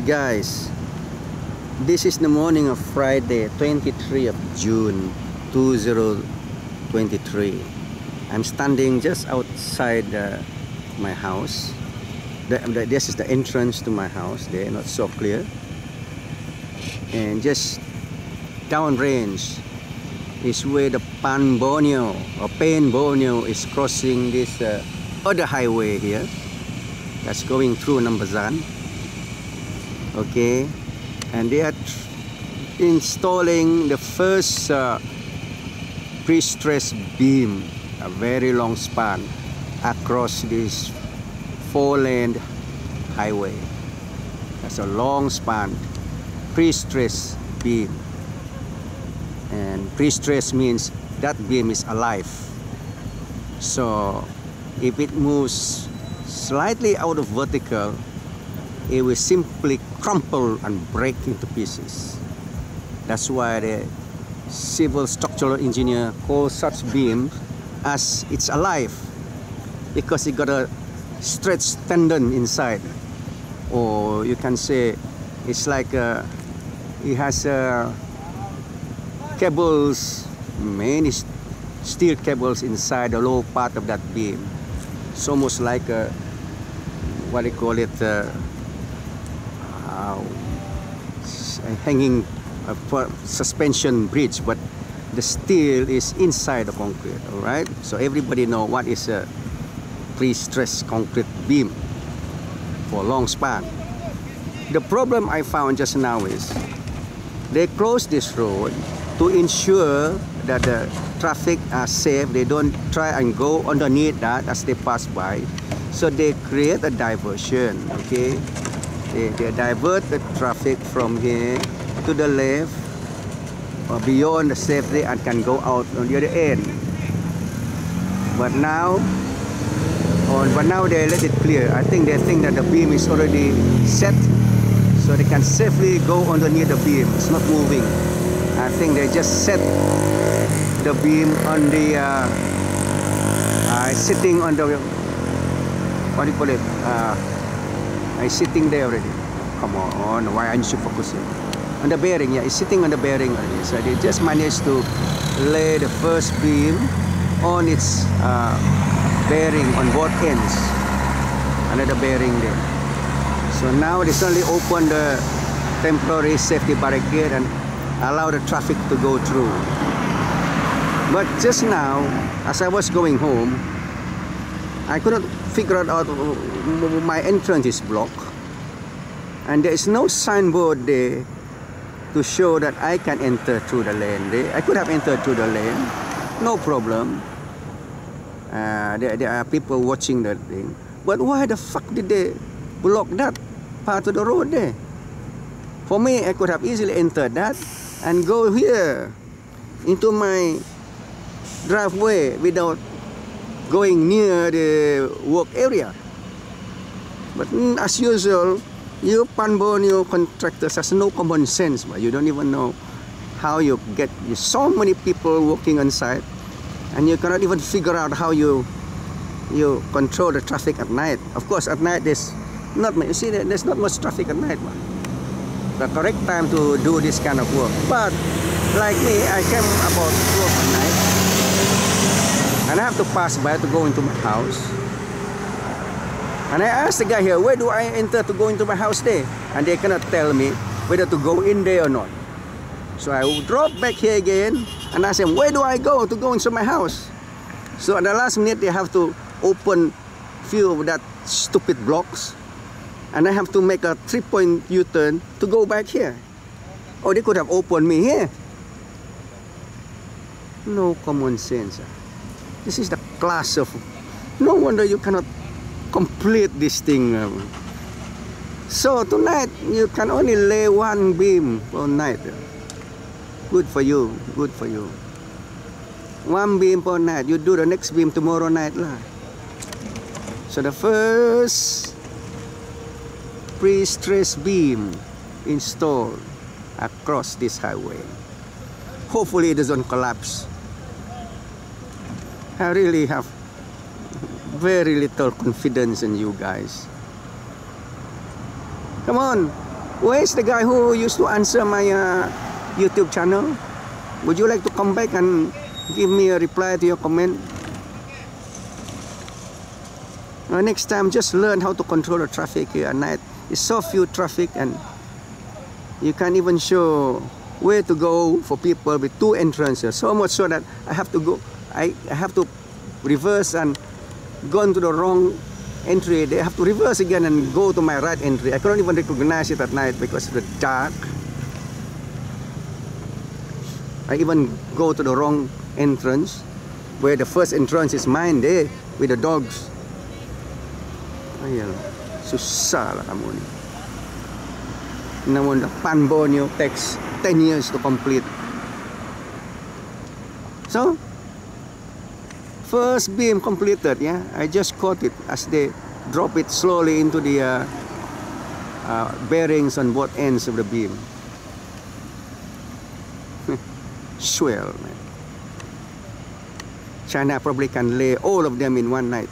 Guys, this is the morning of Friday, 23 of June 2023. I'm standing just outside my house. This is the entrance to my house. They're not so clear. And just downrange is where the Borneo is crossing this other highway here that's going through Nambazan. Okay, and they are installing the first pre-stressed beam, a very long span across this 4-lane highway. That's a long span pre-stressed beam, and pre-stressed means that beam is alive. So if it moves slightly out of vertical, it will simply crumple and break into pieces. That's why the civil structural engineer calls such beam as it's alive, because it got a stretched tendon inside, or you can say it's like it has cables, many steel cables inside the lower part of that beam. It's almost like a, what do you call it, hanging suspension bridge, but the steel is inside the concrete. All right, so everybody know what is a pre-stressed concrete beam for long span. The problem I found just now is they close this road to ensure that the traffic are safe. They don't try and go underneath that as they pass by. So they create a diversion. Okay, they divert the traffic from here to the left or beyond the safety and can go out on the other end. But now they let it clear. I think they think that the beam is already set, so they can safely go underneath the beam. It's not moving. I think they just set the beam on the sitting on the, what do you call it? I'm sitting there already. Come on, why aren't you focusing? On the bearing, yeah, it's sitting on the bearing already. So they just managed to lay the first beam on its bearing on both ends. Another bearing there. So now they suddenly open the temporary safety barricade and allow the traffic to go through. But just now, as I was going home, I couldn't figure out my entrance is blocked, and there is no signboard there to show that I can enter through the lane. I could have entered through the lane, no problem. There are people watching that thing, but why the fuck did they block that part of the road there? For me, I could have easily entered that and go here into my driveway without going near the work area. But as usual, you Borneo contractors has no common sense. But you don't even know how you get so many people working on site, and you cannot even figure out how you control the traffic at night. Of course, at night there's not much. You see, there's not much traffic at night. The correct time to do this kind of work. But like me, I came about work at night, and I have to pass by to go into my house. And I asked the guy here, where do I enter to go into my house there? And they cannot tell me whether to go in there or not. So I drove back here again and asked them, where do I go to go into my house? So at the last minute, they have to open few of that stupid blocks, and I have to make a 3-point U-turn to go back here. Or they could have opened me here. No common sense. This is the class of... No wonder you cannot complete this thing. So tonight, you can only lay one beam all night. Good for you, good for you. One beam per night. You do the next beam tomorrow night lah. So the first pre-stressed beam installed across this highway. Hopefully it doesn't collapse. I really have very little confidence in you guys. Come on, Where's the guy who used to answer my YouTube channel? Would you like to come back and give me a reply to your comment? Next time, just learn how to control the traffic here at night. It's so few traffic, and you can't even show where to go for people with two entrances. So much so that I have to go. I have to reverse and go into the wrong entry. They have to reverse again and go to my right entry. I couldn't even recognize it at night because of the dark. I even go to the wrong entrance, where the first entrance is mine there with the dogs. Ayan, susah lah kamu ni. Namun depan Borneo takes 10 years to complete. So, first beam completed, yeah. I just caught it as they drop it slowly into the bearings on both ends of the beam. Swell, man. China probably can lay all of them in one night.